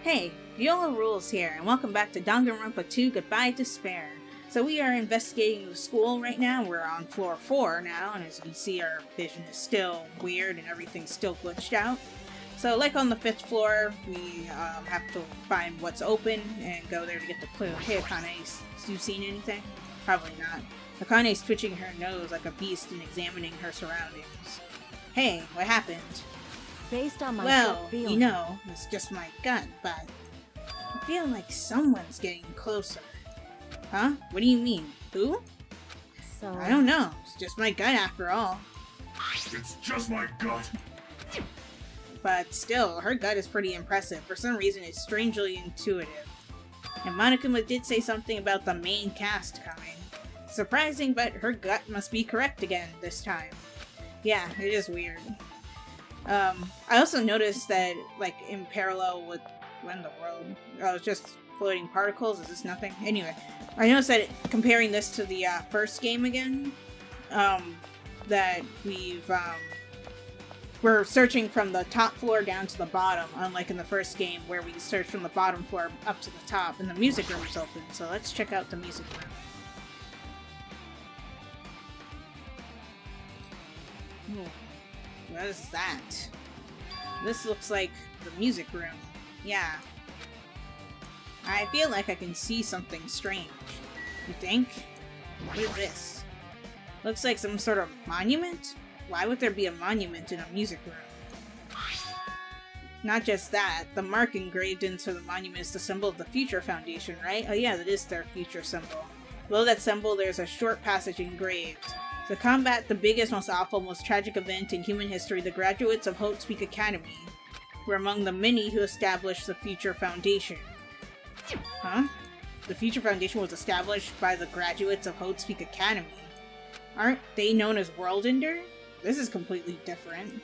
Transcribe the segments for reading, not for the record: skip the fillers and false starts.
Hey, Viola Rules here, and welcome back to Danganronpa 2 Goodbye Despair. So we are investigating the school right now. We're on floor 4 now, and as you can see, our vision is still weird and everything's still glitched out. So like on the 5th floor, we have to find what's open and go there to get the clue. Hey Akane, have you seen anything? Probably not. Akane's twitching her nose like a beast and examining her surroundings. Hey, what happened? Based on my Well, feeling. you know, it's just my gut, but I feel like someone's getting closer. Huh? What do you mean? Who? So I don't know. It's just my gut after all. It's just my gut. But still, her gut is pretty impressive. For some reason, it's strangely intuitive. And Monokuma did say something about the main cast coming. Surprising, but her gut must be correct again this time. Yeah, it is weird. I also noticed that, like, in parallel with when the world... Oh, it's just floating particles? Is this nothing? Anyway, I noticed that comparing this to the first game again, that we're searching from the top floor down to the bottom, unlike in the first game where we searched from the bottom floor up to the top, and the music room is open. So let's check out the music room. Ooh. What is that? This looks like the music room. Yeah. I feel like I can see something strange. You think? What is this? Looks like some sort of monument? Why would there be a monument in a music room? Not just that, the mark engraved into the monument is the symbol of the Future Foundation, right? Oh yeah, that is their future symbol. Below that symbol, there's a short passage engraved. To combat the biggest, most awful, most tragic event in human history, the graduates of Hope's Peak Academy were among the many who established the Future Foundation. Huh? The Future Foundation was established by the graduates of Hope's Peak Academy. Aren't they known as World Ender? This is completely different.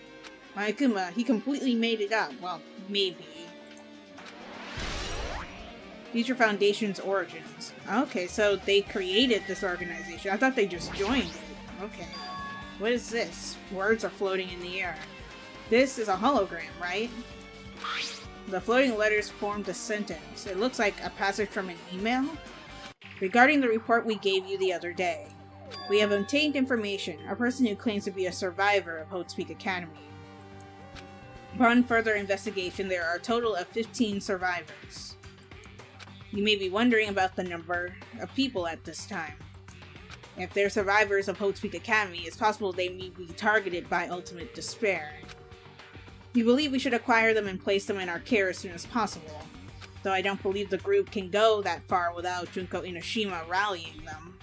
Monokuma, he completely made it up. Well, maybe. Future Foundation's origins. Okay, so they created this organization. I thought they just joined it. Okay. What is this? Words are floating in the air. This is a hologram, right? The floating letters formed a sentence. It looks like a passage from an email. Regarding the report we gave you the other day, we have obtained information. A person who claims to be a survivor of Hope's Peak Academy. Upon further investigation, there are a total of 15 survivors. You may be wondering about the number of people at this time. If they're survivors of Hope's Peak Academy, it's possible they may be targeted by ultimate despair. We believe we should acquire them and place them in our care as soon as possible, though I don't believe the group can go that far without Junko Inoshima rallying them.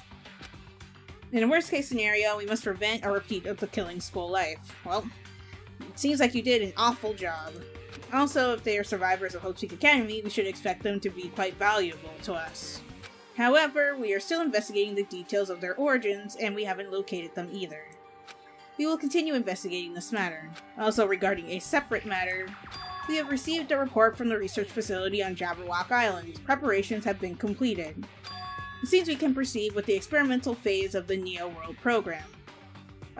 In a worst-case scenario, we must prevent a repeat of the killing school life. Well, it seems like you did an awful job. Also, if they are survivors of Hope's Peak Academy, we should expect them to be quite valuable to us. However, we are still investigating the details of their origins, and we haven't located them either. We will continue investigating this matter. Also, regarding a separate matter, we have received a report from the research facility on Jabberwock Island. Preparations have been completed. It seems we can proceed with the experimental phase of the Neo World program.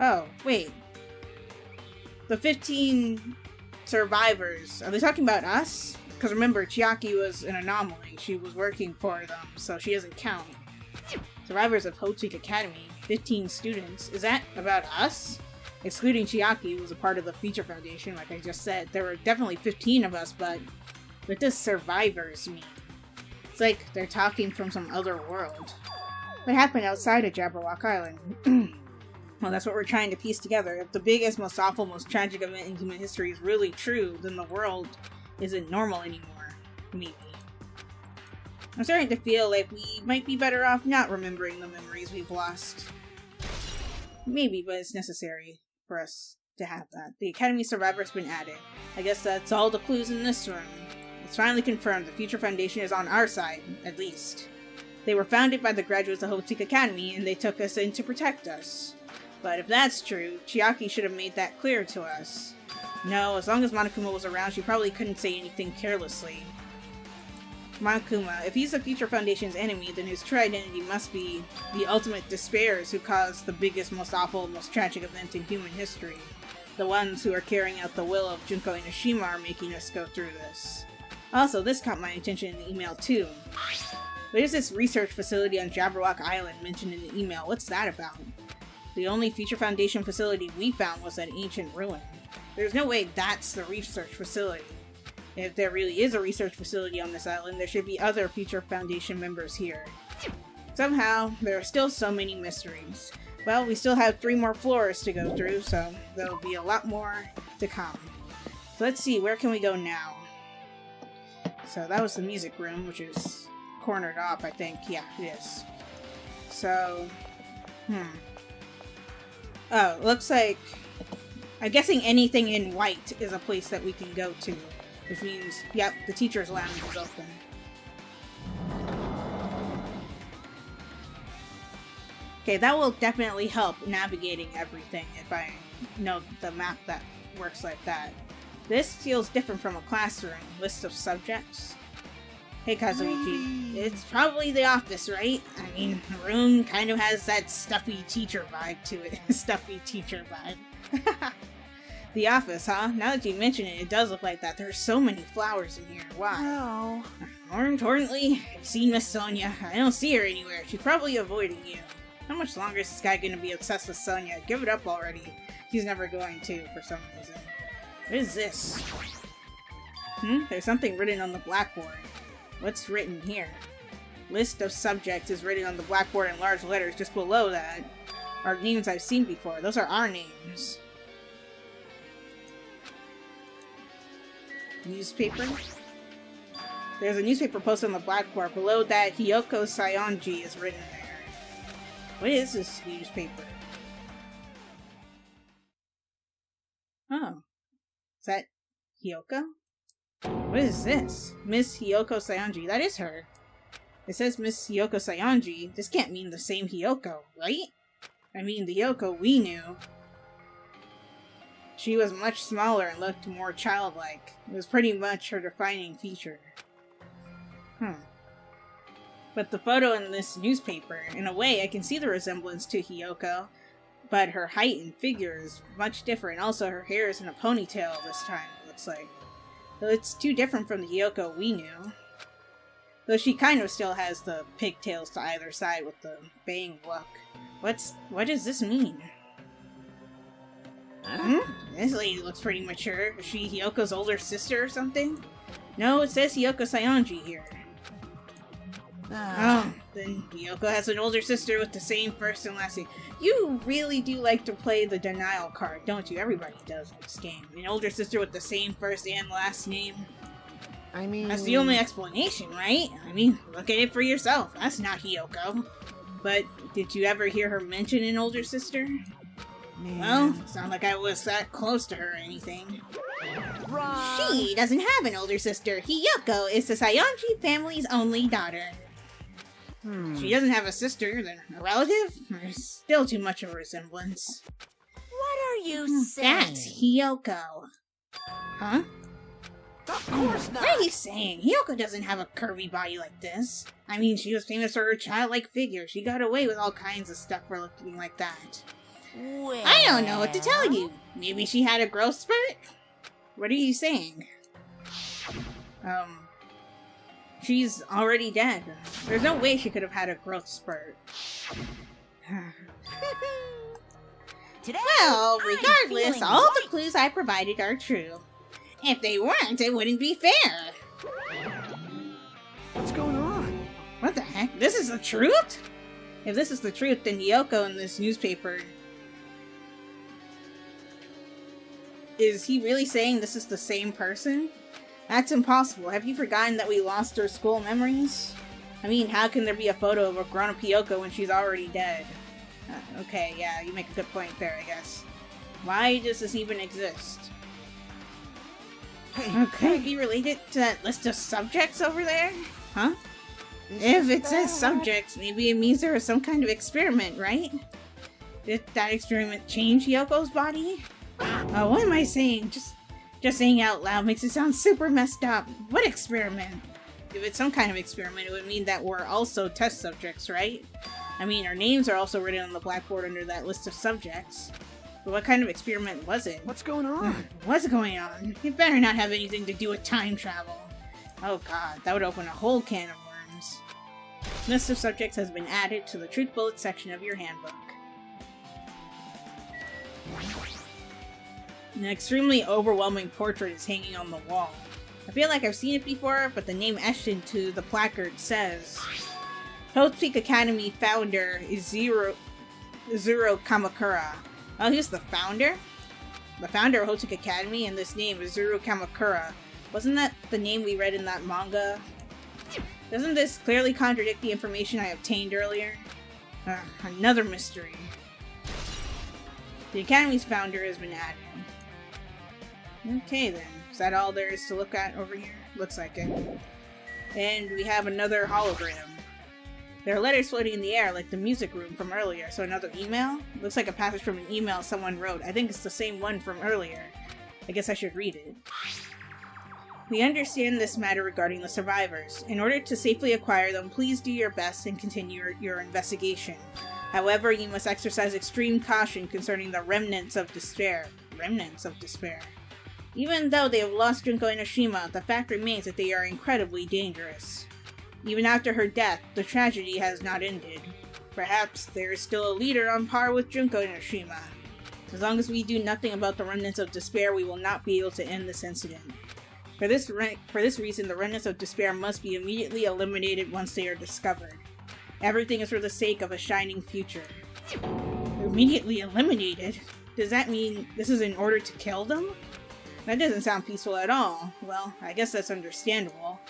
Oh, wait. The 15 survivors, are they talking about us? Because remember, Chiaki was an anomaly. She was working for them, so she doesn't count. Survivors of Hope's Peak Academy, 15 students. Is that about us? Excluding Chiaki, who was a part of the Future Foundation, like I just said. There were definitely 15 of us, but what does survivors mean? It's like they're talking from some other world. What happened outside of Jabberwock Island? Well, that's what we're trying to piece together. If the biggest, most awful, most tragic event in human history is really true, then the world isn't normal anymore. Maybe. I'm starting to feel like we might be better off not remembering the memories we've lost. Maybe, but it's necessary for us to have that. The Academy survivor's been added. I guess that's all the clues in this room. It's finally confirmed the Future Foundation is on our side, at least. They were founded by the graduates of Hope's Peak Academy, and they took us in to protect us. But if that's true, Chiaki should have made that clear to us. No, as long as Monokuma was around, she probably couldn't say anything carelessly. Monokuma, if he's the Future Foundation's enemy, then his true identity must be the ultimate despairs who caused the biggest, most awful, most tragic event in human history. The ones who are carrying out the will of Junko Inoshima are making us go through this. Also, this caught my attention in the email too. There's this research facility on Jabberwock Island mentioned in the email. What's that about? The only Future Foundation facility we found was an ancient ruin. There's no way that's the research facility. If there really is a research facility on this island, there should be other Future Foundation members here. Somehow, there are still so many mysteries. Well, we still have 3 more floors to go through, so there'll be a lot more to come. So let's see, where can we go now? So that was the music room, which is cornered off, I think. Yeah, it is. So, oh, looks like... I'm guessing anything in white is a place that we can go to. Which means, yep, the teacher's lounge is open. Okay, that will definitely help navigating everything if I know the map that works like that. This feels different from a classroom. List of subjects. Hey Kazuichi, it's probably the office, right? I mean, the room kind of has that stuffy teacher vibe to it. Stuffy teacher vibe. The office, huh? Now that you mention it, it does look like that. There's so many flowers in here. Why? Oh. More importantly, I've seen Miss Sonia. I don't see her anywhere. She's probably avoiding you. How much longer is this guy gonna be obsessed with Sonia? Give it up already. He's never going to, for some reason. What is this? There's something written on the blackboard. What's written here? List of subjects is written on the blackboard in large letters. Just below that are names I've seen before. Those are our names. Newspaper? There's a newspaper posted on the blackboard. Below that, Hiyoko Sayonji is written there. What is this newspaper? Oh. Is that Hiyoko? What is this? Miss Hiyoko Sayonji. That is her. It says Miss Hiyoko Sayonji. This can't mean the same Hiyoko, right? I mean, the Hiyoko we knew. She was much smaller and looked more childlike. It was pretty much her defining feature. But the photo in this newspaper, in a way, I can see the resemblance to Hiyoko, but her height and figure is much different. Also, her hair is in a ponytail this time, it looks like. So it's too different from the Hiyoko we knew. Though she kind of still has the pigtails to either side with the bang look. What does this mean? This lady looks pretty mature. Is she Hiyoko's older sister or something? No, it says Hiyoko Sayonji here. Oh, then Hiyoko has an older sister with the same first and last name. You really do like to play the denial card, don't you? Everybody does in this game. An older sister with the same first and last name. I mean... That's the only explanation, right? I mean, look at it for yourself. That's not Hiyoko. But, did you ever hear her mention an older sister? Man. Well, it's not like I was that close to her or anything. She doesn't have an older sister. Hiyoko is the Sayonji family's only daughter. She doesn't have a sister, then a relative? There's still too much of a resemblance. What are you saying? That's Hiyoko. Huh? Of course not! What are you saying? Hiyoko doesn't have a curvy body like this. I mean, she was famous for her childlike figure. She got away with all kinds of stuff for looking like that. Well... I don't know what to tell you. Maybe she had a growth spurt? What are you saying? She's already dead. There's no way she could have had a growth spurt. Today, Well, I'm regardless, feeling all right. the clues I provided are true. If they weren't, it wouldn't be fair. What's going on? What the heck? This is the truth? If this is the truth, then Hiyoko in this newspaper... Is he really saying this is the same person? That's impossible. Have you forgotten that we lost her school memories? I mean, how can there be a photo of a grown-up Hiyoko when she's already dead? Okay, yeah, you make a good point there, I guess. Why does this even exist? Hey, Could it be related to that list of subjects over there? Huh? If it says subjects, maybe it means there was some kind of experiment, right? Did that experiment change Hyoko's body? Oh, what am I saying? Just saying out loud makes it sound super messed up. What experiment? If it's some kind of experiment, it would mean that we're also test subjects, right? I mean, our names are also written on the blackboard under that list of subjects. But what kind of experiment was it? What's going on? What's going on? It better not have anything to do with time travel. Oh god, that would open a whole can of worms. List of subjects has been added to the Truth Bullet section of your handbook. An extremely overwhelming portrait is hanging on the wall. I feel like I've seen it before, but the name etched into the placard says, Hope's Peak Academy founder is Zero Kamakura. Oh, he's the founder? The founder of Hope's Peak Academy, and this name is Zero Kamakura. Wasn't that the name we read in that manga? Doesn't this clearly contradict the information I obtained earlier? Another mystery. The Academy's founder has been added. Okay then, is that all there is to look at over here? Looks like it. And we have another hologram. There are letters floating in the air like the music room from earlier, so another email? Looks like a passage from an email someone wrote. I think it's the same one from earlier. I guess I should read it. We understand this matter regarding the survivors. In order to safely acquire them, please do your best and continue your investigation. However, you must exercise extreme caution concerning the remnants of despair. Remnants of despair. Even though they have lost Junko Enoshima, the fact remains that they are incredibly dangerous. Even after her death, the tragedy has not ended. Perhaps there is still a leader on par with Junko Enoshima. As long as we do nothing about the remnants of despair, we will not be able to end this incident. For this reason, the remnants of despair must be immediately eliminated once they are discovered. Everything is for the sake of a shining future. Immediately eliminated? Does that mean this is in order to kill them? That doesn't sound peaceful at all. Well, I guess that's understandable.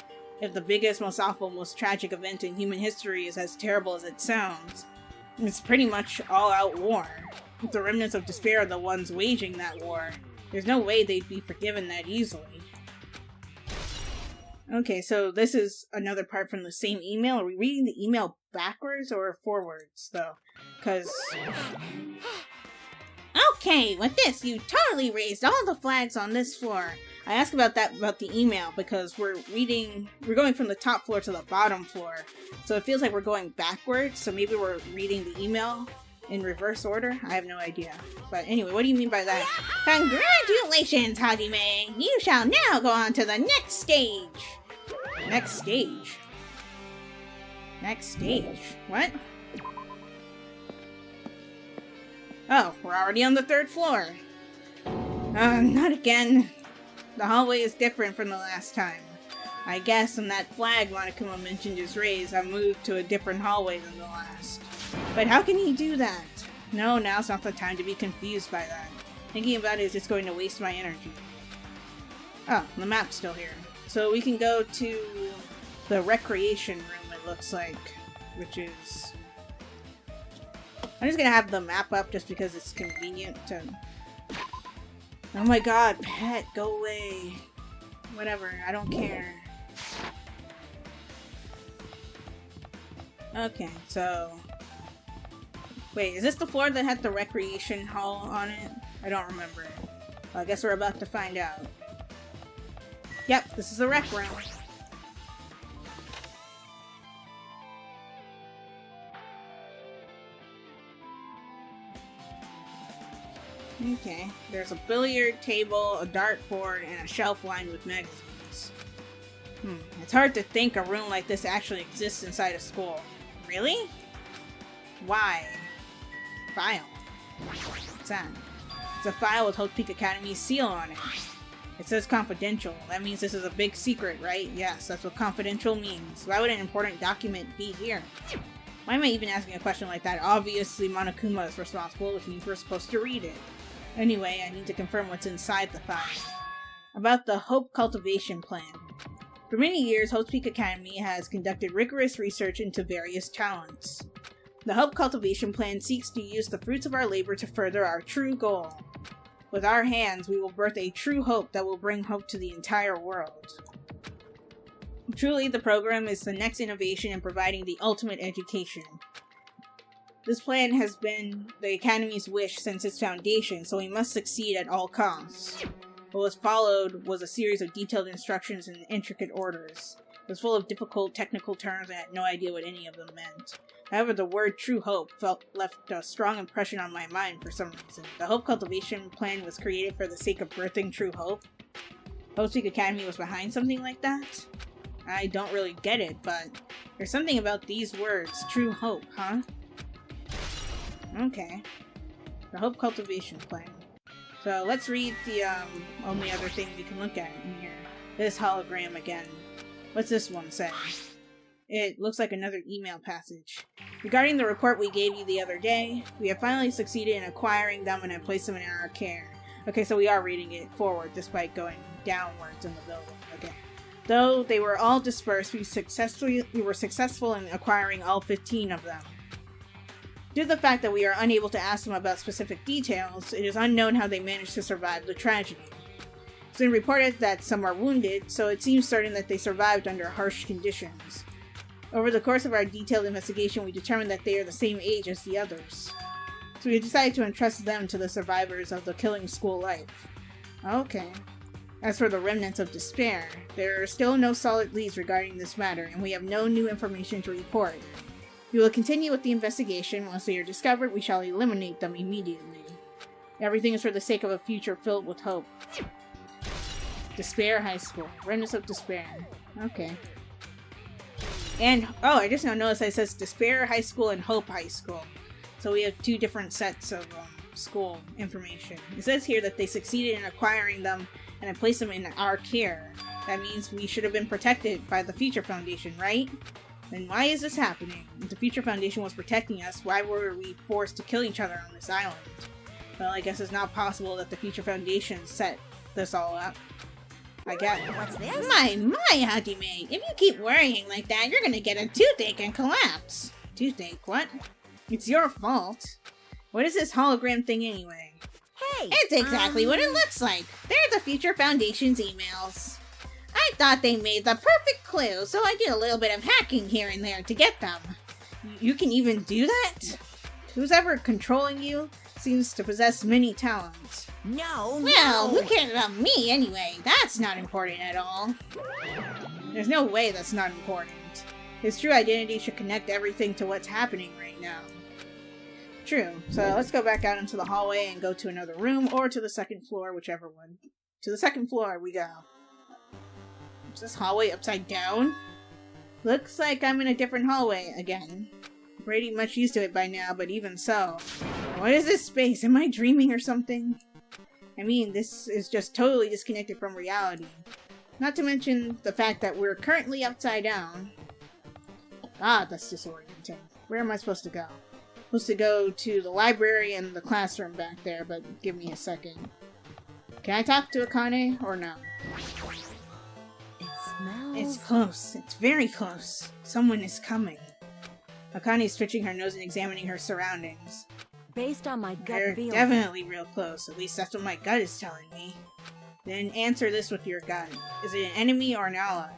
If the biggest, most awful, most tragic event in human history is as terrible as it sounds, it's pretty much all-out war. If the remnants of despair are the ones waging that war, there's no way they'd be forgiven that easily. Okay, so this is another part from the same email. Are we reading the email backwards or forwards, though? Because... Okay, with this, you totally raised all the flags on this floor. I asked about the email, because we're going from the top floor to the bottom floor. So it feels like we're going backwards, so maybe we're reading the email in reverse order? I have no idea. But anyway, what do you mean by that? Congratulations, Hajime! You shall now go on to the next stage! Next stage? Next stage? What? Oh, we're already on the 3rd floor. Not again. The hallway is different from the last time. I guess when that flag Monokuma mentioned is raised, I moved to a different hallway than the last. But how can he do that? No, now's not the time to be confused by that. Thinking about it is just going to waste my energy. Oh, the map's still here. So we can go to the recreation room, it looks like, which is... I'm just gonna have the map up just because it's convenient to... Oh my god, pet, go away. Whatever, I don't care. Okay, so... Wait, is this the floor that had the recreation hall on it? I don't remember. Well, I guess we're about to find out. Yep, this is the rec room. Okay, there's a billiard table, a dartboard, and a shelf lined with magazines. It's hard to think a room like this actually exists inside a school. Really? Why? File. What's that? It's a file with Hope's Peak Academy's seal on it. It says confidential. That means this is a big secret, right? Yes, that's what confidential means. Why would an important document be here? Why am I even asking a question like that? Obviously, Monokuma is responsible, which means we're supposed to read it. Anyway, I need to confirm what's inside the file. About the Hope Cultivation Plan. For many years, Hope's Peak Academy has conducted rigorous research into various talents. The Hope Cultivation Plan seeks to use the fruits of our labor to further our true goal. With our hands, we will birth a true hope that will bring hope to the entire world. Truly, the program is the next innovation in providing the ultimate education. This plan has been the Academy's wish since its foundation, so we must succeed at all costs. What was followed was a series of detailed instructions and intricate orders. It was full of difficult technical terms and I had no idea what any of them meant. However, the word True Hope left a strong impression on my mind for some reason. The Hope Cultivation Plan was created for the sake of birthing true hope. Hope's Peak Academy was behind something like that? I don't really get it, but there's something about these words. True hope, huh? Okay. The Hope Cultivation Plan. So let's read the only other thing we can look at in here. This hologram again. What's this one say? It looks like another email passage. Regarding the report we gave you the other day, we have finally succeeded in acquiring them and have placed them in our care. Okay, so we are reading it forward despite going downwards in the building. Okay. Though they were all dispersed, we were successful in acquiring all 15 of them. Due to the fact that we are unable to ask them about specific details, it is unknown how they managed to survive the tragedy. It's been reported that some are wounded, so it seems certain that they survived under harsh conditions. Over the course of our detailed investigation, we determined that they are the same age as the others. So we decided to entrust them to the survivors of the killing school life. Okay. As for the remnants of despair, there are still no solid leads regarding this matter, and we have no new information to report. We will continue with the investigation. Once they are discovered, we shall eliminate them immediately. Everything is for the sake of a future filled with hope. Despair High School. Remnants of Despair. Okay. And, oh, I just now noticed that it says Despair High School and Hope High School. So we have two different sets of school information. It says here that they succeeded in acquiring them and have placed them in our care. That means we should have been protected by the Future Foundation, right? Then why is this happening? If the Future Foundation was protecting us, why were we forced to kill each other on this island? Well, I guess it's not possible that the Future Foundation set this all up. I guess. What's this? My, Hajime! If you keep worrying like that, you're gonna get a toothache and collapse. Toothache? What? It's your fault. What is this hologram thing anyway? Hey! It's exactly what it looks like. They're the Future Foundation's emails. I thought they made the perfect clue, so I did a little bit of hacking here and there to get them. You can even do that? Who's ever controlling you seems to possess many talents. No, Well, no! who cares about me anyway? That's not important at all. There's no way that's not important. His true identity should connect everything to what's happening right now. True. So let's go back out into the hallway and go to another room, or to the second floor, whichever one. To the second floor we go. Is this hallway upside down? Looks like I'm in a different hallway again. I'm pretty much used to it by now, but even so. What is this space? Am I dreaming or something? I mean, this is just totally disconnected from reality. Not to mention the fact that we're currently upside down. Ah, that's disorienting. Where am I supposed to go? Supposed to go to the library and the classroom back there, but give me a second. Can I talk to Akane or no? It smells... It's close. It's very close. Someone is coming. Akane's twitching her nose and examining her surroundings. Based on my gut They're feeling... definitely real close. At least that's what my gut is telling me. Then answer this with your gut. Is it an enemy or an ally?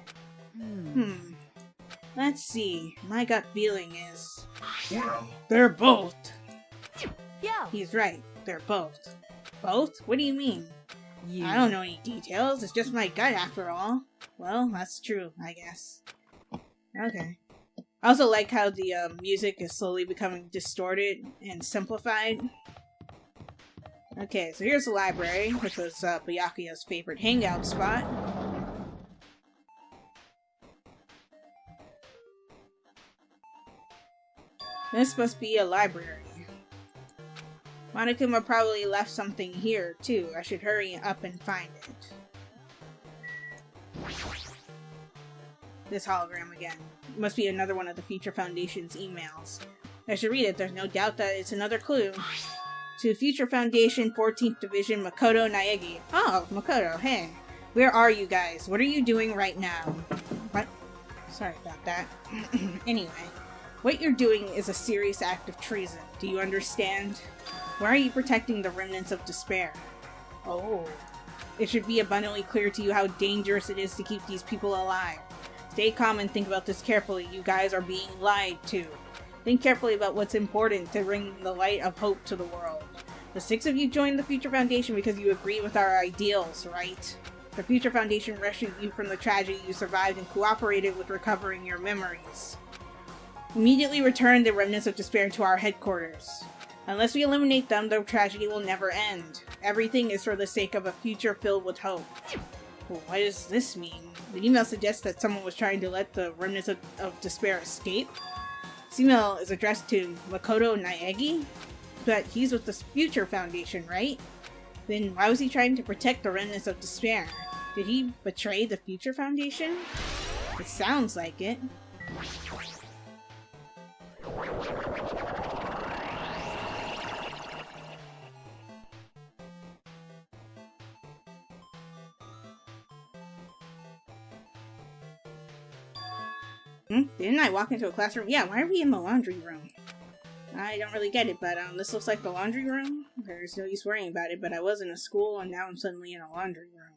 Let's see. My gut feeling is... Well, they're both. Yo! He's right. They're both. Both? What do you mean? You. I don't know any details. It's just my gut after all. Well, that's true, I guess. Okay. I also like how the music is slowly becoming distorted and simplified. Okay, so here's the library, which was Byakuya's favorite hangout spot. This must be a library. Monokuma probably left something here, too. I should hurry up and find it. This hologram again. It must be another one of the Future Foundation's emails. I should read it. There's no doubt that it's another clue. To Future Foundation, 14th Division, Makoto Naegi. Oh, Makoto, hey. Where are you guys? What are you doing right now? What? Sorry about that. Anyway, what you're doing is a serious act of treason. Do you understand? Why are you protecting the remnants of despair? Oh. It should be abundantly clear to you how dangerous it is to keep these people alive. Stay calm and think about this carefully. You guys are being lied to. Think carefully about what's important to bring the light of hope to the world. The 6 of you joined the Future Foundation because you agree with our ideals, right? The Future Foundation rescued you from the tragedy you survived and cooperated with recovering your memories. Immediately return the remnants of despair to our headquarters. Unless we eliminate them, the tragedy will never end. Everything is for the sake of a future filled with hope. Well, what does this mean? The email suggests that someone was trying to let the remnants of despair escape. This email is addressed to Makoto Naegi, but he's with the Future Foundation, right? Then why was he trying to protect the remnants of despair? Did he betray the Future Foundation? It sounds like it. Didn't I walk into a classroom? Yeah, why are we in the laundry room? I don't really get it, but this looks like the laundry room. There's no use worrying about it, but I was in a school and now I'm suddenly in a laundry room.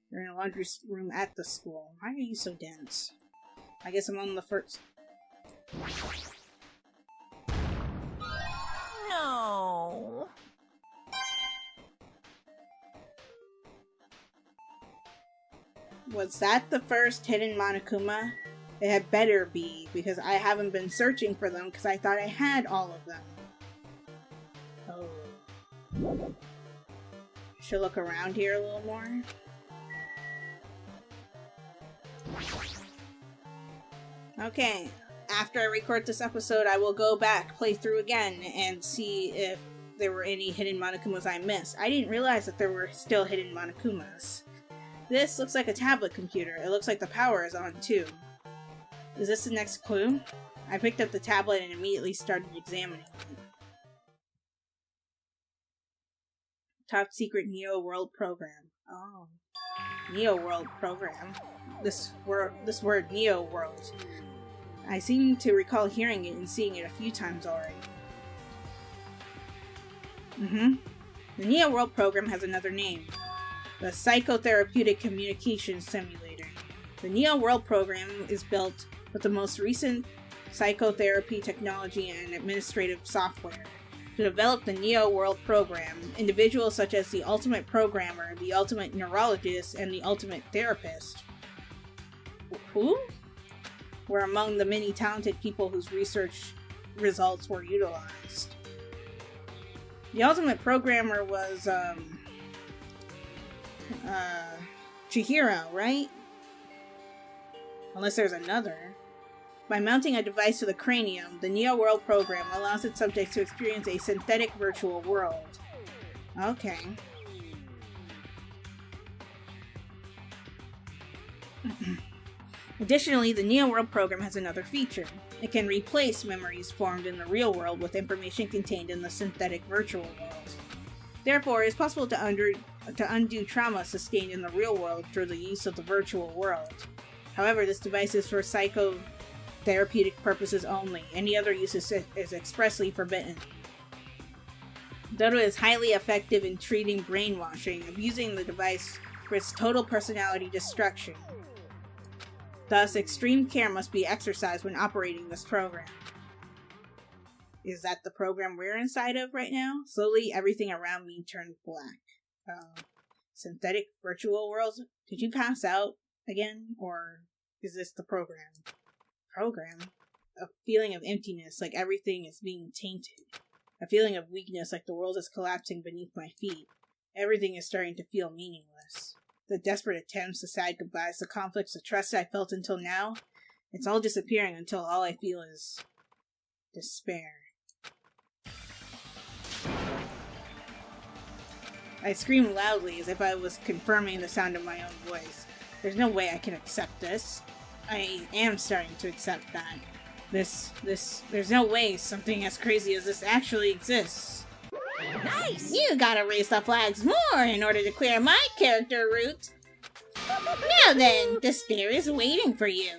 You're in a laundry room at the school. Why are you so dense? I guess I'm on the first... No. Was that the first hidden Monokuma? It had better be, because I haven't been searching for them because I thought I had all of them. Oh. Should look around here a little more. Okay, after I record this episode, I will go back, play through again, and see if there were any hidden Monokumas I missed. I didn't realize that there were still hidden Monokumas. This looks like a tablet computer. It looks like the power is on too. Is this the next clue? I picked up the tablet and immediately started examining it. Top secret Neo World program. Oh. Neo World program. This word Neo World. I seem to recall hearing it and seeing it a few times already. The Neo World program has another name. The Psychotherapeutic Communication Simulator. The Neo World program is built with the most recent psychotherapy technology and administrative software. To develop the Neo World program, individuals such as the Ultimate Programmer, the Ultimate Neurologist, and the Ultimate Therapist, who were among the many talented people whose research results were utilized. The Ultimate Programmer was, Chihiro, right? Unless there's another. By mounting a device to the cranium, the Neo World program allows its subjects to experience a synthetic virtual world. Okay. Additionally, the Neo World program has another feature. It can replace memories formed in the real world with information contained in the synthetic virtual world. Therefore, it is possible to undo trauma sustained in the real world through the use of the virtual world. However, this device is for psychotherapeutic purposes only. Any other use is expressly forbidden. Though it is highly effective in treating brainwashing, abusing the device risks total personality destruction. Thus, extreme care must be exercised when operating this program. Is that the program we're inside of right now? Slowly, everything around me turned black. Synthetic virtual worlds? Did you pass out again? Or is this the program? Program? A feeling of emptiness, like everything is being tainted. A feeling of weakness, like the world is collapsing beneath my feet. Everything is starting to feel meaningless. The desperate attempts, the sad goodbyes, the conflicts, the trust I felt until now, it's all disappearing until all I feel is despair. I screamed loudly as if I was confirming the sound of my own voice. There's no way I can accept this. I am starting to accept that. There's no way something as crazy as this actually exists. Nice! You gotta raise the flags more in order to clear my character route. Now then, despair is waiting for you.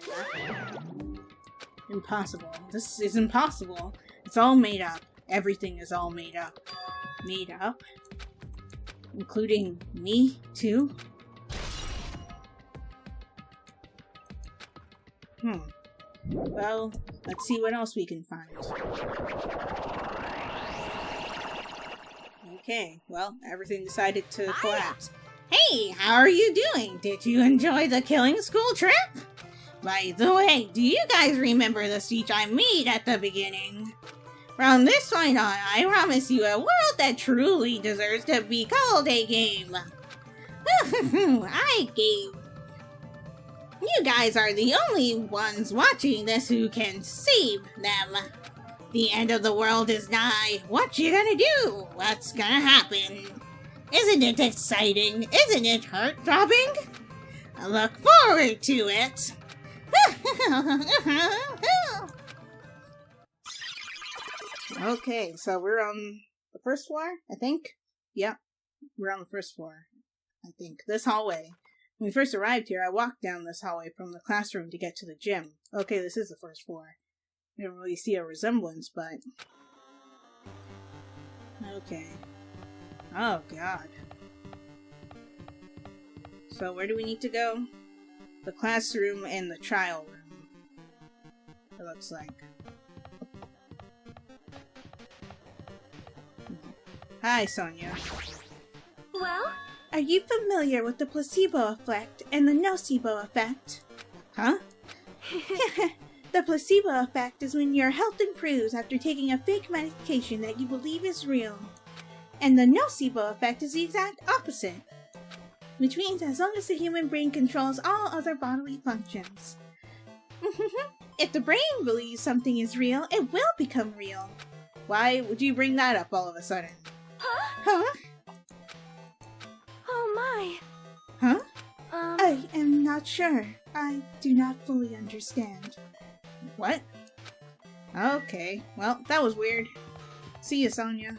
Impossible. This is impossible. It's all made up. Everything is all made up. Made up? Including me, too? Well, let's see what else we can find. Okay, well, everything decided to collapse. Hey, how are you doing? Did you enjoy the killing school trip? By the way, do you guys remember the speech I made at the beginning? From this point on, I promise you a world that truly deserves to be called a game. I gave... You guys are the only ones watching this who can save them. The end of the world is nigh. What you gonna do? What's gonna happen? Isn't it exciting? Isn't it heart-throbbing? I look forward to it. Okay, so we're on the first floor, I think? Yep, we're on the first floor, I think. This hallway. When we first arrived here, I walked down this hallway from the classroom to get to the gym. Okay, this is the first floor. I don't really see a resemblance, but... Okay. Oh, God. So, where do we need to go? The classroom and the trial room. It looks like. Hi, Sonia. Well? Are you familiar with the placebo effect and the nocebo effect? Huh? The placebo effect is when your health improves after taking a fake medication that you believe is real. And the nocebo effect is the exact opposite. Which means as long as the human brain controls all other bodily functions. If the brain believes something is real, it will become real. Why would you bring that up all of a sudden? Huh? Oh my. Huh? I am not sure. I do not fully understand. What? Okay, well, that was weird. See you, Sonia.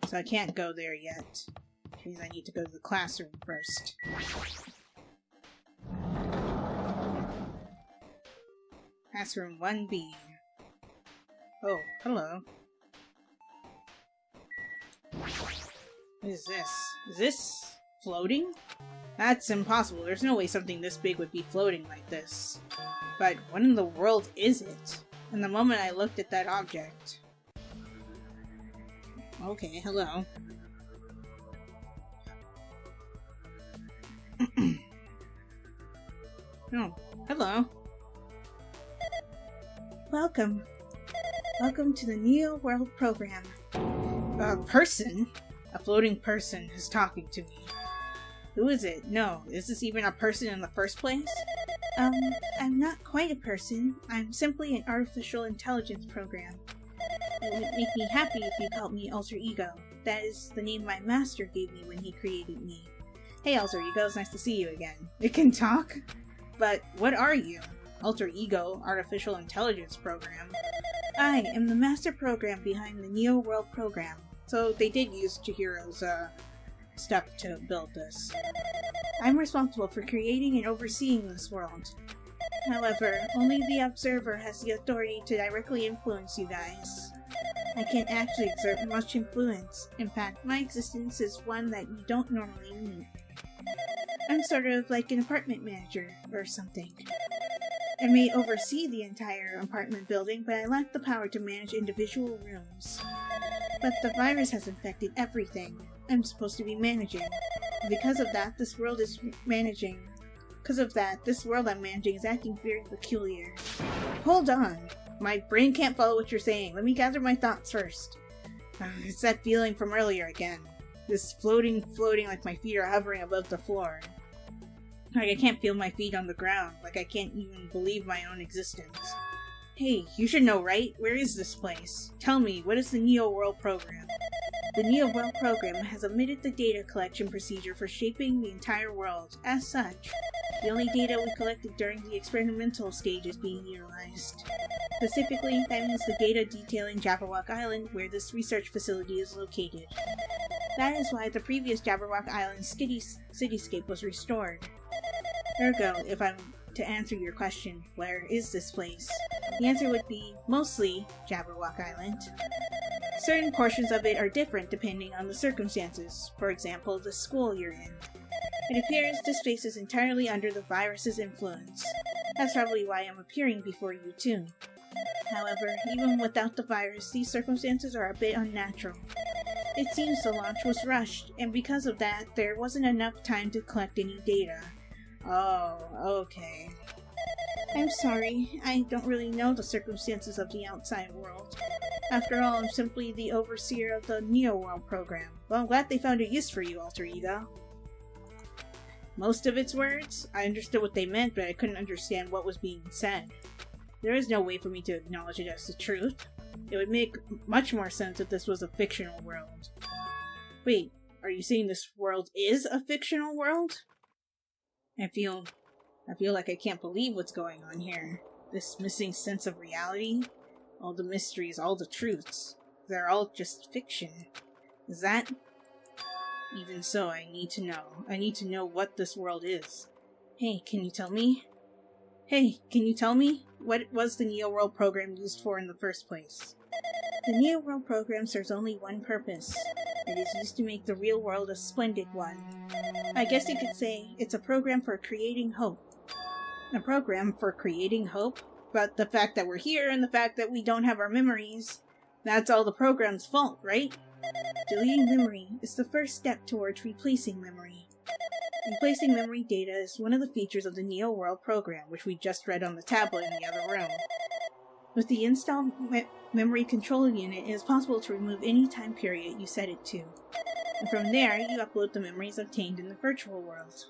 So I can't go there yet. Which means I need to go to the classroom first. Classroom 1B. Oh, hello. What is this? Is this floating? That's impossible. There's no way something this big would be floating like this. But what in the world is it? And the moment I looked at that object... Okay, hello. Oh, hello. Welcome. Welcome to the Neo World Program. A person? A floating person is talking to me. Who is it? No, is this even a person in the first place? I'm not quite a person. I'm simply an artificial intelligence program. It would make me happy if you called me Alter Ego. That is the name my master gave me when he created me. Hey Alter Ego, it's nice to see you again. It can talk? But what are you? Alter Ego, Artificial Intelligence Program. I am the master program behind the Neo World Program. So they did use Chihiro's, stuff to build this. I'm responsible for creating and overseeing this world. However, only the observer has the authority to directly influence you guys. I can't actually exert much influence. In fact, my existence is one that you don't normally meet. I'm sort of like an apartment manager, or something. I may oversee the entire apartment building, but I lack the power to manage individual rooms. But the virus has infected everything. I'm supposed to be managing. Because of that, this world I'm managing is acting very peculiar. Hold on. My brain can't follow what you're saying. Let me gather my thoughts first. It's that feeling from earlier again. This floating like my feet are hovering above the floor. Like I can't feel my feet on the ground. Like I can't even believe my own existence. Hey, you should know, right? Where is this place? Tell me, what is the Neo World Program? The Neo World Program has omitted the data collection procedure for shaping the entire world. As such, the only data we collected during the experimental stage is being utilized. Specifically, that means the data detailing Jabberwock Island, where this research facility is located. That is why the previous Jabberwock Island cityscape was restored. Ergo, if I'm to answer your question, where is this place? The answer would be, mostly, Jabberwock Island. Certain portions of it are different depending on the circumstances, for example, the school you're in. It appears this place is entirely under the virus's influence. That's probably why I'm appearing before you too. However, even without the virus, these circumstances are a bit unnatural. It seems the launch was rushed, and because of that, there wasn't enough time to collect any data. Oh, okay. I'm sorry, I don't really know the circumstances of the outside world. After all, I'm simply the overseer of the Neo World program. Well, I'm glad they found a use for you, Alter Ego. Most of its words? I understood what they meant, but I couldn't understand what was being said. There is no way for me to acknowledge it as the truth. It would make much more sense if this was a fictional world. Wait, are you saying this world is a fictional world? I feel like I can't believe what's going on here. This missing sense of reality, all the mysteries, all the truths, they're all just fiction. Is that? Even so, I need to know. I need to know what this world is. Hey, can you tell me? Hey, can you tell me? What was the Neo World program used for in the first place? The Neo World program serves only one purpose. It is used to make the real world a splendid one. I guess you could say it's a program for creating hope. A program for creating hope? But the fact that we're here and the fact that we don't have our memories, that's all the program's fault, right? Deleting memory is the first step towards replacing memory. Replacing memory data is one of the features of the Neo World program, which we just read on the tablet in the other room. With the installed memory control unit, it is possible to remove any time period you set it to. And from there, you upload the memories obtained in the virtual world.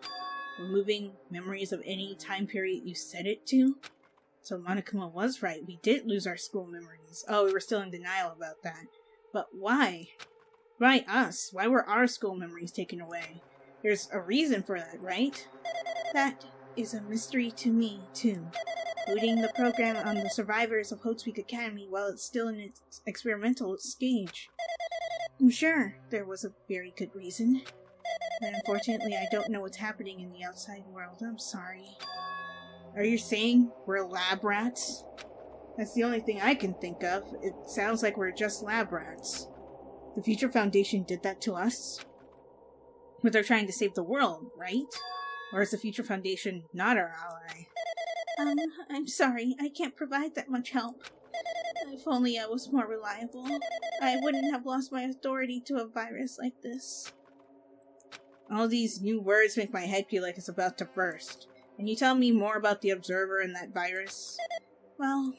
Removing memories of any time period you set it to? So Monokuma was right, we did lose our school memories. Oh, we were still in denial about that. But why? Why us? Why were our school memories taken away? There's a reason for that, right? That is a mystery to me, too. Booting the program on the survivors of Hope's Academy while it's still in its experimental stage. I'm sure there was a very good reason. But unfortunately, I don't know what's happening in the outside world. I'm sorry. Are you saying we're lab rats? That's the only thing I can think of. It sounds like we're just lab rats. The Future Foundation did that to us. But they're trying to save the world, right? Or is the Future Foundation not our ally? I'm sorry. I can't provide that much help. If only I was more reliable, I wouldn't have lost my authority to a virus like this. All these new words make my head feel like it's about to burst. Can you tell me more about the Observer and that virus? Well,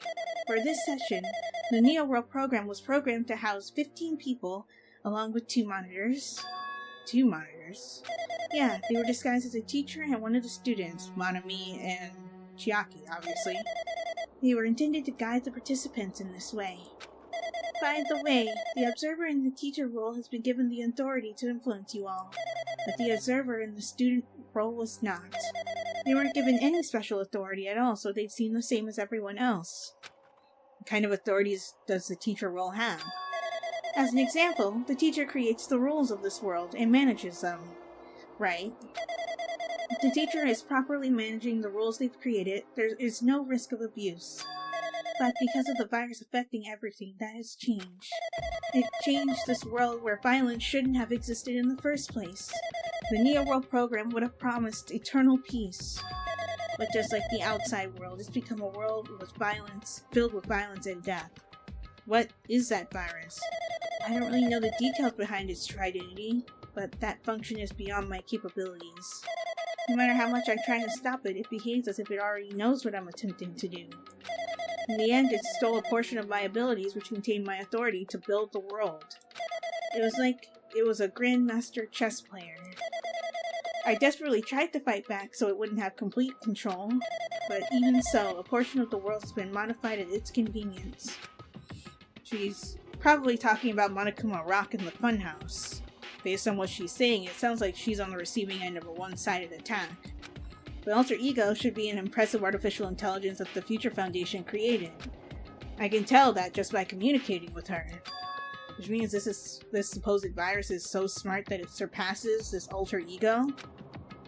for this session, the Neo World program was programmed to house 15 people, along with 2 monitors. 2 monitors? Yeah, they were disguised as a teacher and one of the students, Monami and Chiaki, obviously. They were intended to guide the participants in this way. By the way, the Observer in the teacher role has been given the authority to influence you all, but the Observer in the student role was not. They weren't given any special authority at all, so they'd seem the same as everyone else. What kind of authorities does the teacher role have? As an example, the teacher creates the rules of this world and manages them. Right? If the teacher is properly managing the rules they've created, there is no risk of abuse. But because of the virus affecting everything, that has changed. It changed this world where violence shouldn't have existed in the first place. The Neo World program would have promised eternal peace. But just like the outside world, it's become a world with violence, filled with violence and death. What is that virus? I don't really know the details behind its tridentity, but that function is beyond my capabilities. No matter how much I try to stop it, it behaves as if it already knows what I'm attempting to do. In the end, it stole a portion of my abilities, which contained my authority to build the world. It was like it was a grandmaster chess player. I desperately tried to fight back so it wouldn't have complete control, but even so, a portion of the world has been modified at its convenience. She's probably talking about Monokuma Rock in the Funhouse. Based on what she's saying, it sounds like she's on the receiving end of a one-sided attack. The Alter Ego should be an impressive artificial intelligence that the Future Foundation created. I can tell that just by communicating with her. Which means this supposed virus is so smart that it surpasses this Alter Ego?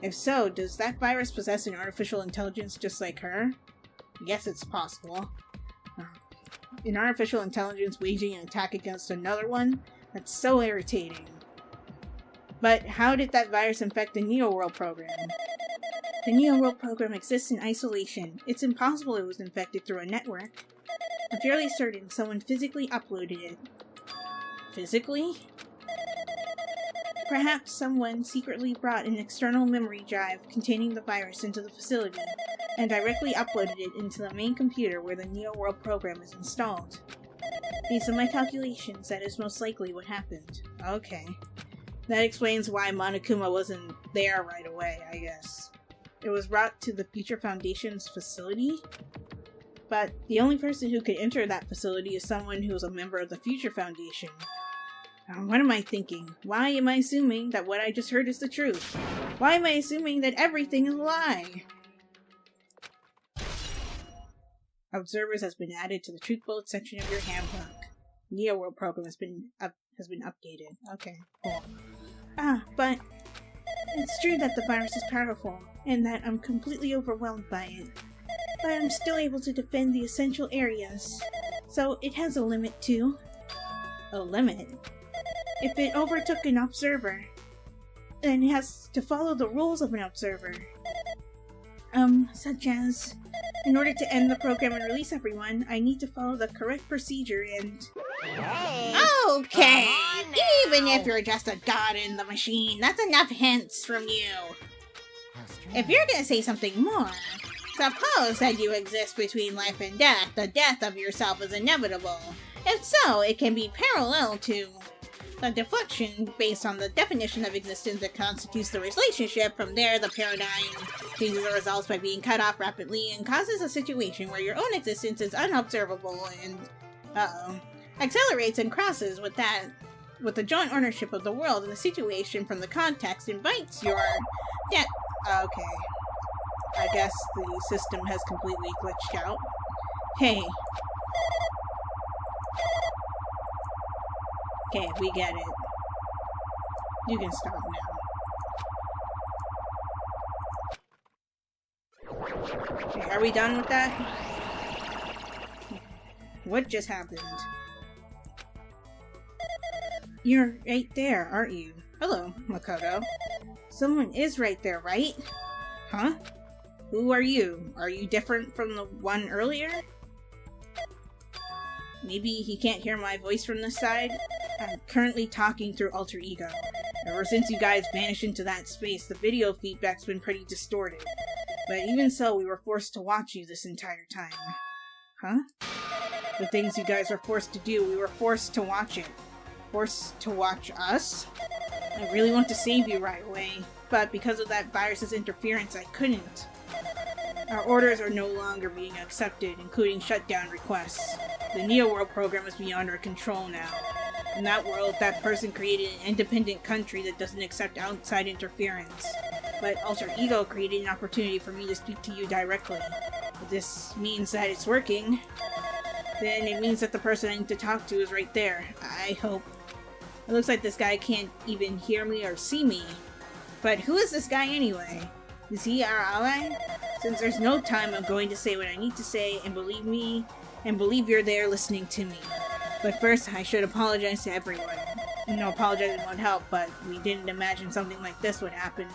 If so, does that virus possess an artificial intelligence just like her? Yes, it's possible. An artificial intelligence waging an attack against another one? That's so irritating. But how did that virus infect the Neo World program? The Neo World program exists in isolation. It's impossible it was infected through a network. I'm fairly certain someone physically uploaded it. Physically? Perhaps someone secretly brought an external memory drive containing the virus into the facility and directly uploaded it into the main computer where the Neo World program is installed. Based on my calculations, that is most likely what happened. Okay. That explains why Monokuma wasn't there right away, I guess. It was brought to the Future Foundation's facility? But the only person who could enter that facility is someone who is a member of the Future Foundation. What am I thinking? Why am I assuming that what I just heard is the truth? Why am I assuming that everything is a lie? Observers has been added to the Truth Bullet section of your handbook. Neo World program has been updated. Okay, cool. But it's true that the virus is powerful, and that I'm completely overwhelmed by it. But I'm still able to defend the essential areas. So it has a limit too. A limit? If it overtook an observer, then it has to follow the rules of an observer. Such as, in order to end the program and release everyone, I need to follow the correct procedure and... Hey! Okay! Come on Even now. if you're just a god in the machine, that's enough hints from you! If you're gonna say something more, suppose that you exist between life and death, the death of yourself is inevitable. If so, it can be parallel to the deflection based on the definition of existence that constitutes the relationship. From there, the paradigm changes the results by being cut off rapidly and causes a situation where your own existence is unobservable and, accelerates and crosses with the joint ownership of the world, and the situation from the context invites your death. Okay. I guess the system has completely glitched out. Hey. Okay, we get it. You can stop now. Okay, are we done with that? What just happened? You're right there, aren't you? Hello, Makoto. Someone is right there, right? Huh? Who are you? Are you different from the one earlier? Maybe he can't hear my voice from this side? I'm currently talking through Alter Ego. Ever since you guys vanished into that space, the video feedback's been pretty distorted. But even so, we were forced to watch you this entire time. Huh? The things you guys were forced to do, we were forced to watch it. Forced to watch us? I really want to save you right away, but because of that virus's interference, I couldn't. Our orders are no longer being accepted, including shutdown requests. The Neo World program is beyond our control now. In that world, that person created an independent country that doesn't accept outside interference. But Alter Ego created an opportunity for me to speak to you directly. If this means that it's working, then it means that the person I need to talk to is right there. I hope. It looks like this guy can't even hear me or see me. But who is this guy anyway? Is he our ally? Since there's no time, I'm going to say what I need to say, and believe me, and believe you're there listening to me. But first, I should apologize to everyone. No, apologizing won't help, but we didn't imagine something like this would happen.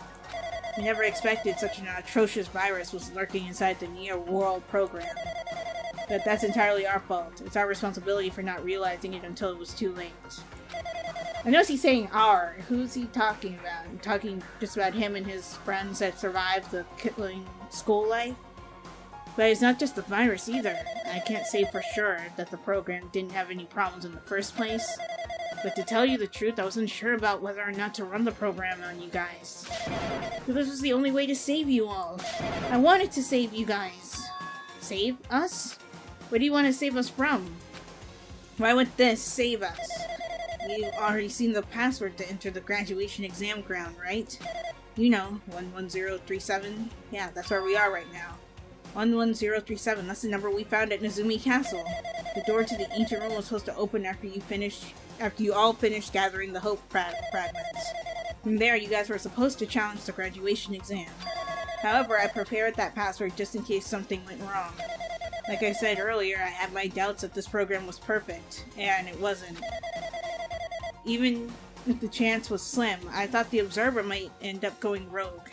We never expected such an atrocious virus was lurking inside the Neo World program. But that's entirely our fault. It's our responsibility for not realizing it until it was too late. I notice he's saying our. Who's he talking about? I'm talking just about him and his friends that survived the killing school life? But it's not just the virus either. I can't say for sure that the program didn't have any problems in the first place. But to tell you the truth, I wasn't sure about whether or not to run the program on you guys. But this was the only way to save you all. I wanted to save you guys. Save us? What do you want to save us from? Why would this save us? You've already seen the password to enter the graduation exam ground, right? You know, 11037. Yeah, that's where we are right now. 11037, that's the number we found at Nezumi Castle. The door to the ancient room was supposed to open after you all finished gathering the hope fragments. From there, you guys were supposed to challenge the graduation exam. However, I prepared that password just in case something went wrong. Like I said earlier, I had my doubts that this program was perfect, and it wasn't. Even if the chance was slim, I thought the observer might end up going rogue.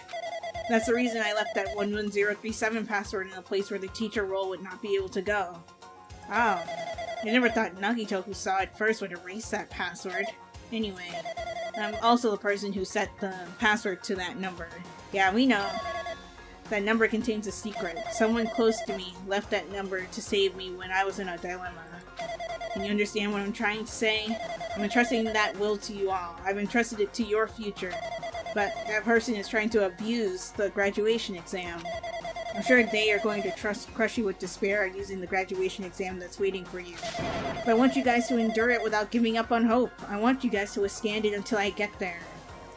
That's the reason I left that 11037 password in a place where the teacher role would not be able to go. Oh, I never thought Nagito, who saw it first, would erase that password. Anyway, I'm also the person who set the password to that number. Yeah, we know. That number contains a secret. Someone close to me left that number to save me when I was in a dilemma. Can you understand what I'm trying to say? I'm entrusting that will to you all. I've entrusted it to your future. But that person is trying to abuse the graduation exam. I'm sure they are going to crush you with despair using the graduation exam that's waiting for you. But I want you guys to endure it without giving up on hope. I want you guys to withstand it until I get there.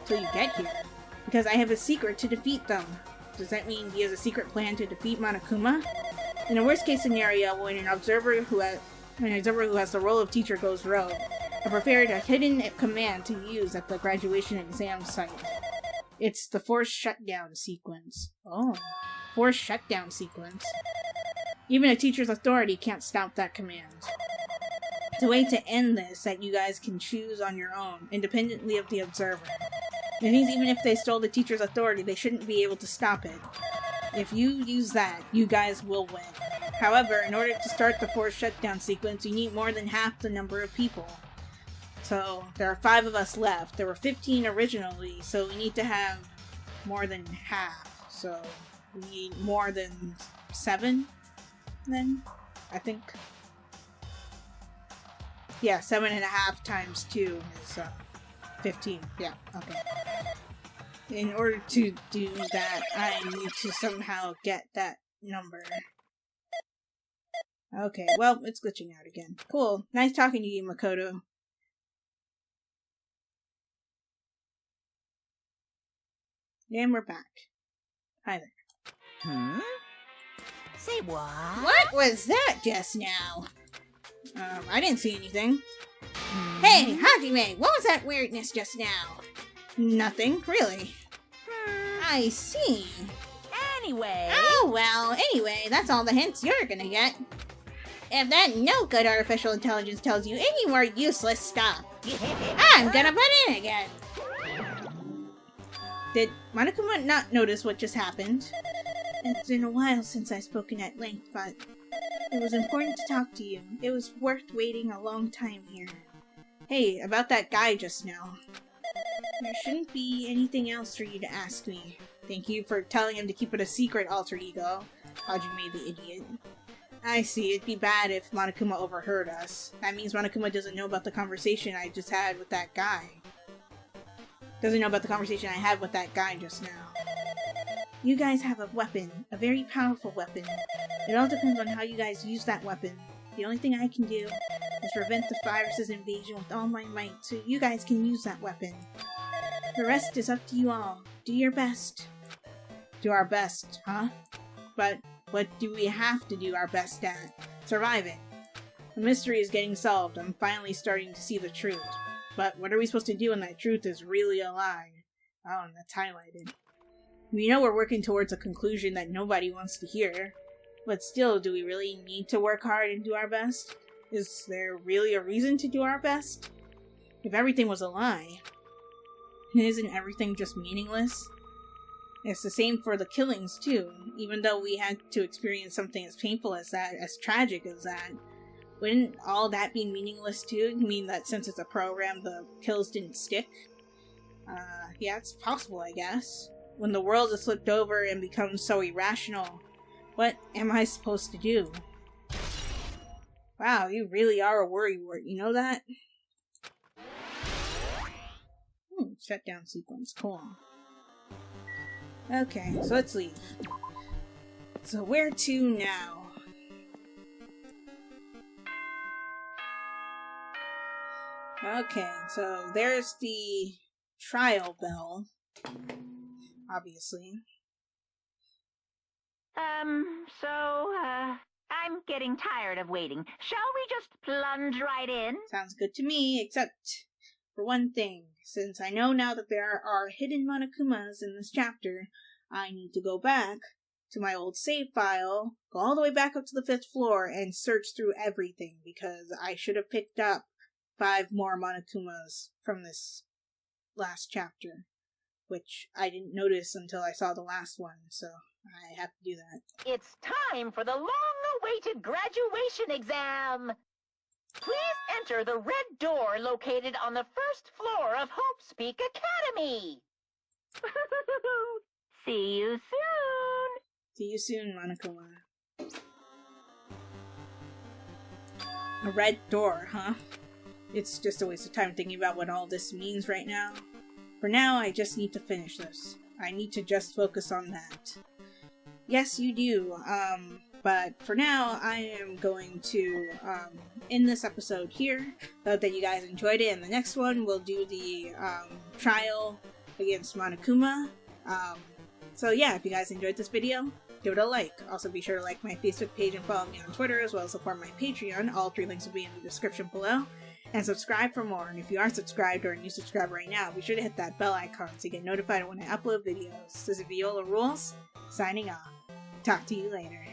Until you get here. Because I have a secret to defeat them. Does that mean he has a secret plan to defeat Monokuma? In a worst case scenario, when an observer who has the role of teacher goes rogue, I prepared a hidden command to use at the graduation exam site. It's the forced shutdown sequence. Oh. Forced shutdown sequence. Even a teacher's authority can't stop that command. It's a way to end this that you guys can choose on your own, independently of the observer. It means even if they stole the teacher's authority, they shouldn't be able to stop it. If you use that, you guys will win. However, in order to start the forced shutdown sequence, you need more than half the number of people. So, there are 5 of us left. There were 15 originally, so we need to have more than half. So, we need more than 7, then, I think. Yeah, 7.5 times 2 is 15. Yeah, okay. In order to do that, I need to somehow get that number. Okay, well, it's glitching out again. Cool. Nice talking to you, Makoto. And we're back. Hi there. Say what? What was that just now? I didn't see anything. Hey, Hajime, what was that weirdness just now? Nothing, really. I see. Anyway. Oh, well, anyway, that's all the hints you're gonna get. If that no good artificial intelligence tells you any more useless stuff, I'm gonna put in again. Did Monokuma not notice what just happened? It's been a while since I've spoken at length, but it was important to talk to you. It was worth waiting a long time here. Hey, about that guy just now. There shouldn't be anything else for you to ask me. Thank you for telling him to keep it a secret, alter ego. Hajime the idiot. I see, it'd be bad if Monokuma overheard us. That means Monokuma doesn't know about the conversation I just had with that guy. Doesn't know about the conversation I had with that guy just now. You guys have a weapon, a very powerful weapon. It all depends on how you guys use that weapon. The only thing I can do is prevent the virus's invasion with all my might, so you guys can use that weapon. The rest is up to you all. Do your best. Do our best, huh? But what do we have to do our best at? Surviving. The mystery is getting solved. I'm finally starting to see the truth. But what are we supposed to do when that truth is really a lie? Oh, and that's highlighted. We know we're working towards a conclusion that nobody wants to hear. But still, do we really need to work hard and do our best? Is there really a reason to do our best? If everything was a lie, isn't everything just meaningless? It's the same for the killings, too. Even though we had to experience something as painful as that, as tragic as that, wouldn't all that be meaningless, too? I mean that since it's a program, the kills didn't stick? Yeah, it's possible, I guess. When the world is flipped over and becomes so irrational, what am I supposed to do? Wow, you really are a worrywart, you know that? Shutdown sequence, cool. Okay, so let's leave. So where to now? Okay, so there's the trial bell. Obviously. I'm getting tired of waiting. Shall we just plunge right in? Sounds good to me, except for one thing. Since I know now that there are hidden Monokumas in this chapter, I need to go back to my old save file, go all the way back up to the 5th floor, and search through everything, because I should have picked up 5 more Monokumas from this last chapter, which I didn't notice until I saw the last one, so I have to do that. It's time for the long-awaited graduation exam! Please enter the red door located on the 1st floor of Hope's Peak Academy! See you soon! See you soon, Monokuma. A red door, huh? It's just a waste of time thinking about what all this means right now. For now, I just need to finish this. I need to just focus on that. Yes, you do. But for now, I am going to end this episode here. Hope that you guys enjoyed it. In the next one, we'll do the trial against Monokuma. So yeah, if you guys enjoyed this video, give it a like. Also be sure to like my Facebook page and follow me on Twitter, as well as support my Patreon. All 3 links will be in the description below. And subscribe for more. And if you aren't subscribed or a new subscriber right now, be sure to hit that bell icon to get notified when I upload videos. This is Viola Rules, signing off. Talk to you later.